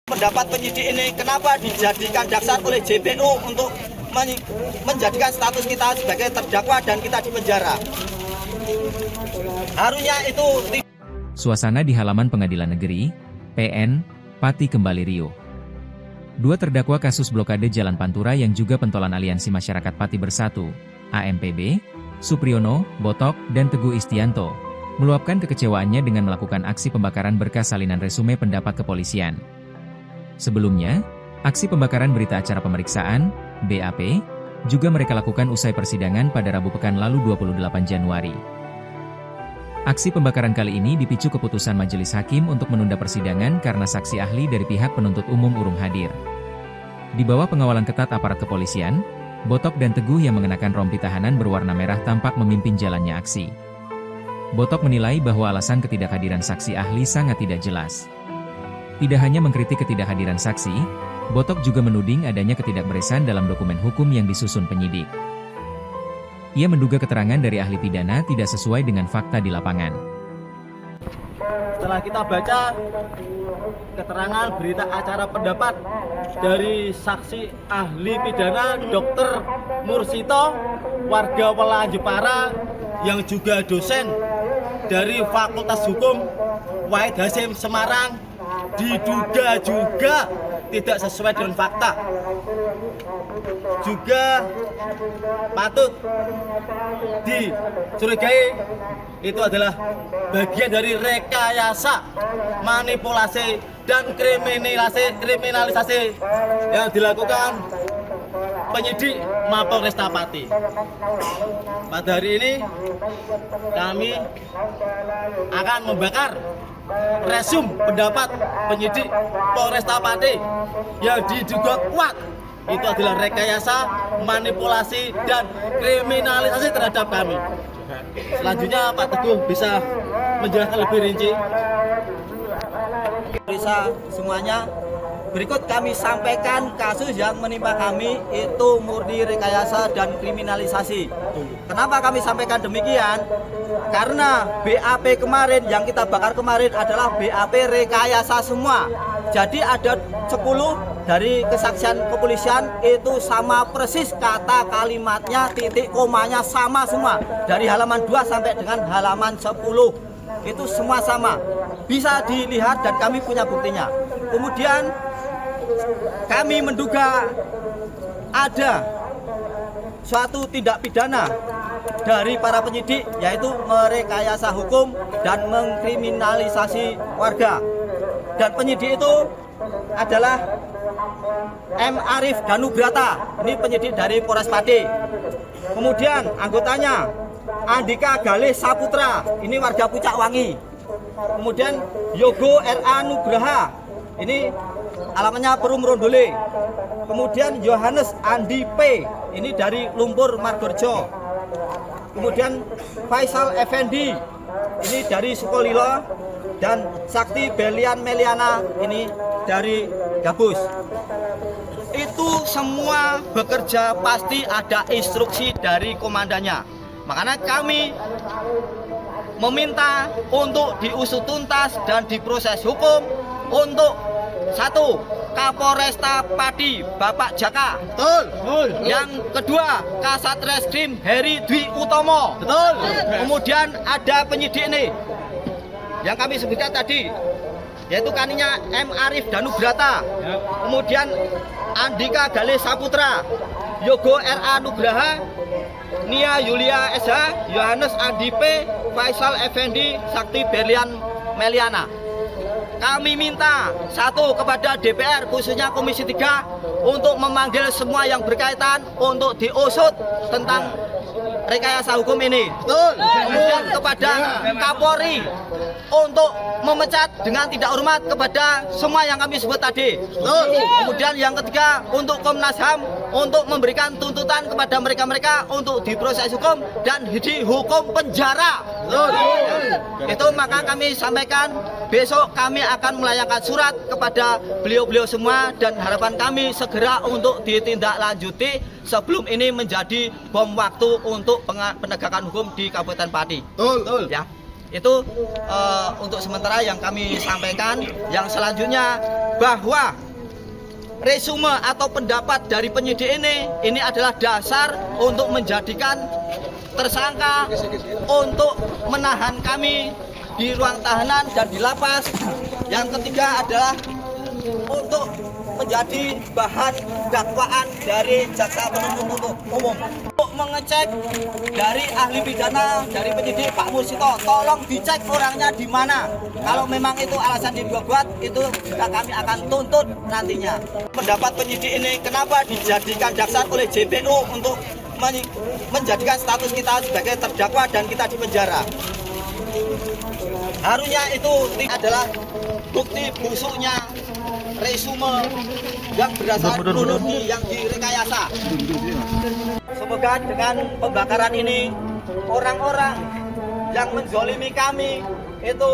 Pendapat penyidik ini kenapa dijadikan dasar oleh JPU untuk menjadikan status kita sebagai terdakwa dan kita di penjara. Harusnya itu. Suasana di halaman Pengadilan Negeri, PN, Pati kembali riuh. Dua terdakwa kasus blokade Jalan Pantura yang juga pentolan Aliansi Masyarakat Pati Bersatu, AMPB, Supriyono, Botok, dan Teguh Istianto, meluapkan kekecewaannya dengan melakukan aksi pembakaran berkas salinan resume pendapat kepolisian. Sebelumnya, aksi pembakaran berita acara pemeriksaan, BAP, juga mereka lakukan usai persidangan pada Rabu pekan lalu 28 Januari. Aksi pembakaran kali ini dipicu keputusan majelis hakim untuk menunda persidangan karena saksi ahli dari pihak penuntut umum urung hadir. Di bawah pengawalan ketat aparat kepolisian, Botok dan Teguh yang mengenakan rompi tahanan berwarna merah tampak memimpin jalannya aksi. Botok menilai bahwa alasan ketidakhadiran saksi ahli sangat tidak jelas. Tidak hanya mengkritik ketidakhadiran saksi, Botok juga menuding adanya ketidakberesan dalam dokumen hukum yang disusun penyidik. Ia menduga keterangan dari ahli pidana tidak sesuai dengan fakta di lapangan. Setelah kita baca keterangan berita acara pendapat dari saksi ahli pidana Dr. Mursito, warga Welaan Jepara, yang juga dosen dari Fakultas Hukum Wahid Hasyim Semarang, diduga juga tidak sesuai dengan fakta, juga patut dicurigai itu adalah bagian dari rekayasa, manipulasi, dan kriminalisasi yang dilakukan penyidik Mapolresta Pati. Pada hari ini kami akan membakar resume pendapat penyidik Polresta Pati yang diduga kuat itu adalah rekayasa, manipulasi, dan kriminalisasi terhadap kami. Selanjutnya Pak Teguh bisa menjelaskan lebih rinci. Bisa semuanya. Berikut kami sampaikan kasus yang menimpa kami itu murni rekayasa dan kriminalisasi. Kenapa kami sampaikan demikian? Karena BAP kemarin yang kita bakar kemarin adalah BAP rekayasa semua. Jadi ada 10 dari kesaksian kepolisian itu sama persis kata kalimatnya, titik komanya sama semua. Dari halaman 2 sampai dengan halaman 10. Itu semua sama. Bisa dilihat dan kami punya buktinya. Kemudian kami menduga ada suatu tindak pidana dari para penyidik, yaitu merekayasa hukum dan mengkriminalisasi warga. Dan penyidik itu adalah M. Arif Danugrata, ini penyidik dari Polres Pati. Kemudian anggotanya Andika Galih Saputra, ini warga Pucak Wangi. Kemudian Yogo R.A. Nugraha, ini alamatnya Perum Rondole. Kemudian Yohanes Andi P, ini dari Lumpur Margorjo. Kemudian Faisal Effendi, ini dari Sukolilo. Dan Sakti Belian Meliana, ini dari Gabus. Itu semua bekerja pasti ada instruksi dari komandannya. Makanya kami meminta untuk diusut tuntas dan diproses hukum untuk 1. Kapolresta Pati Bapak Jaka. Betul. Yang kedua, Kasat Reskrim Heri Dwi Utomo. Betul. Kemudian ada penyidik ini yang kami sebutkan tadi, yaitu kaninya M. Arif Danugrata. Kemudian Andika Galih Saputra, Yogo R.A. Nugraha, Nia Yulia SH, Yohanes Andi P, Faisal Effendi, Sakti Berlian Meliana. Kami minta 1 kepada DPR, khususnya Komisi 3, untuk memanggil semua yang berkaitan untuk diusut tentang rekayasa hukum ini. Betul. Kemudian kepada Kapolri untuk memecat dengan tidak hormat kepada semua yang kami sebut tadi. Betul. Kemudian yang ketiga, untuk Komnas HAM untuk memberikan tuntutan kepada mereka-mereka untuk diproses hukum dan dihukum penjara. Betul. Itu maka kami sampaikan besok kami akan melayangkan surat kepada beliau-beliau semua dan harapan kami segera untuk ditindaklanjuti sebelum ini menjadi bom waktu untuk penegakan hukum di Kabupaten Pati. Betul. Ya. Itu untuk sementara yang kami sampaikan. Yang selanjutnya bahwa resume atau pendapat dari penyidik ini adalah dasar untuk menjadikan tersangka untuk menahan kami di ruang tahanan dan di lapas. Yang ketiga adalah untuk menjadi bahan dakwaan dari jaksa penuntut umum. Untuk mengecek dari ahli pidana, dari penyidik Pak Mursito, tolong dicek orangnya di mana. Kalau memang itu alasan dibuat, itu juga kami akan tuntut nantinya. Pendapat penyidik ini kenapa dijadikan dasar oleh JPU untuk menjadikan status kita sebagai terdakwa dan kita di penjara. Harusnya itu adalah bukti busuknya resume yang berdasarkan kronologi yang direkayasa. Semoga dengan pembakaran ini orang-orang yang menzolimi kami itu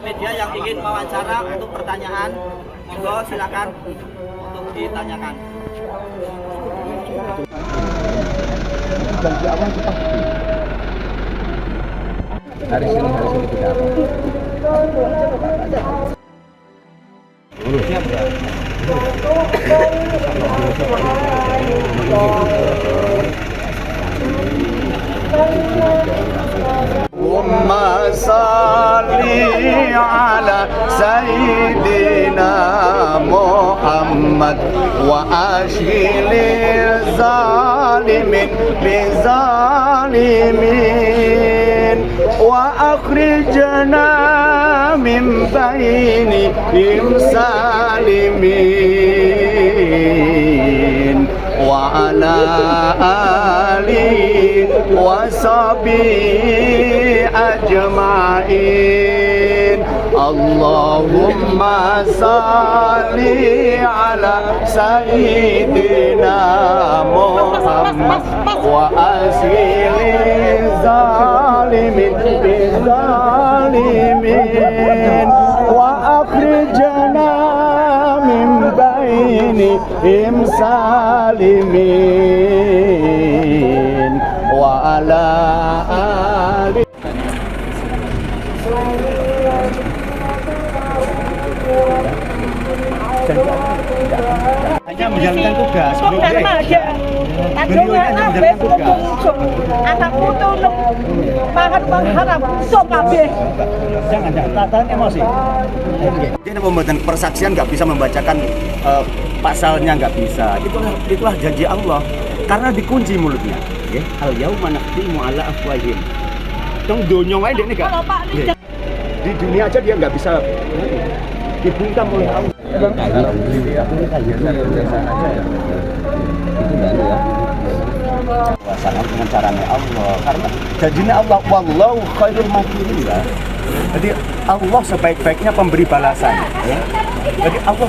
media yang ingin wawancara untuk pertanyaan, monggo silakan untuk ditanyakan. Janji awal kita hari ini tidak Allahumma salli ala sayyidina Muhammad wa ashghil zalimin bizalimin wa akhrijna min bainihim salimin wa ala alihi wa sahbihi ajma'in. Allahumma salli ala sayyidina Muhammad wa ashghil zalimin bizalimin wa akhrijna min bainihim salimin wa ala alihi. Hanya menjalankan tugas. Jangan emosi. Dia membuat persaksian nggak bisa membacakan pasalnya, nggak bisa. Itulah janji Allah. Karena dikunci mulutnya. Al yauma nakhtimu ala afwahihim. Tong dunia wae dia nggak. Di dunia aja dia nggak bisa dibungkam oleh Allah. Wassalam dengan caranya Allah, karena janjinya Allah wallahu khairul makirin. Jadi Allah sebaik-baiknya pemberi balasan, ya. Jadi Allah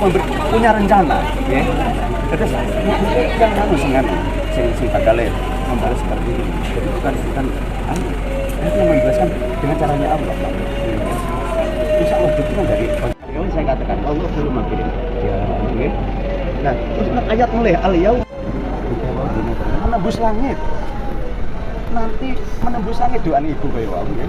punya rencana, ya. Jadi yang harus sing bakal membalas seperti ini. Jadi bukan yang menjelaskan dengan caranya Allah. Insya Allah itu kan dari yang saya katakan Allah belum makirin. Ya, oke. Nah, terus ayat mulai al-yaum menembus langit. Nanti menembus langit doa ibu kaya wae ya.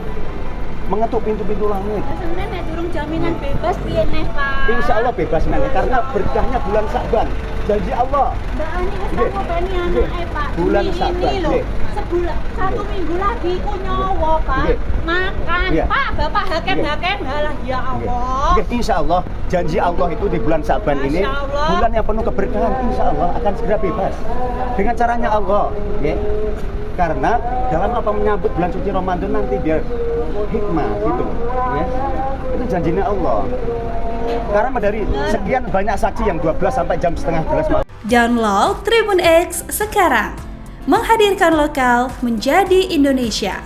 Mengetuk pintu-pintu langit. Sebenarnya durung jaminan bebas piye neh, Pak? Insya Allah bebas nanti karena berkahnya bulan Sa'ban. Janji Allah. Mbak Ani wis tak bani anake, Pak. Bulan Sa'ban. Sebulan 1 minggu lagi ku nyawa, Pak. Makan. Pak, Bapak hakim halah ya Allah. Insya Allah janji Allah itu di bulan Sa'ban ini bulan yang penuh keberkahan. Insya Allah akan segera bebas dengan caranya Allah, ya. Karena dalam apa menyambut bulan suci Ramadan nanti biar hikmah gitu, ya. Itu janjinya Allah. Karena dari sekian banyak saksi yang 12 sampai jam setengah 11 malam. Download Tribun X sekarang, menghadirkan lokal menjadi Indonesia.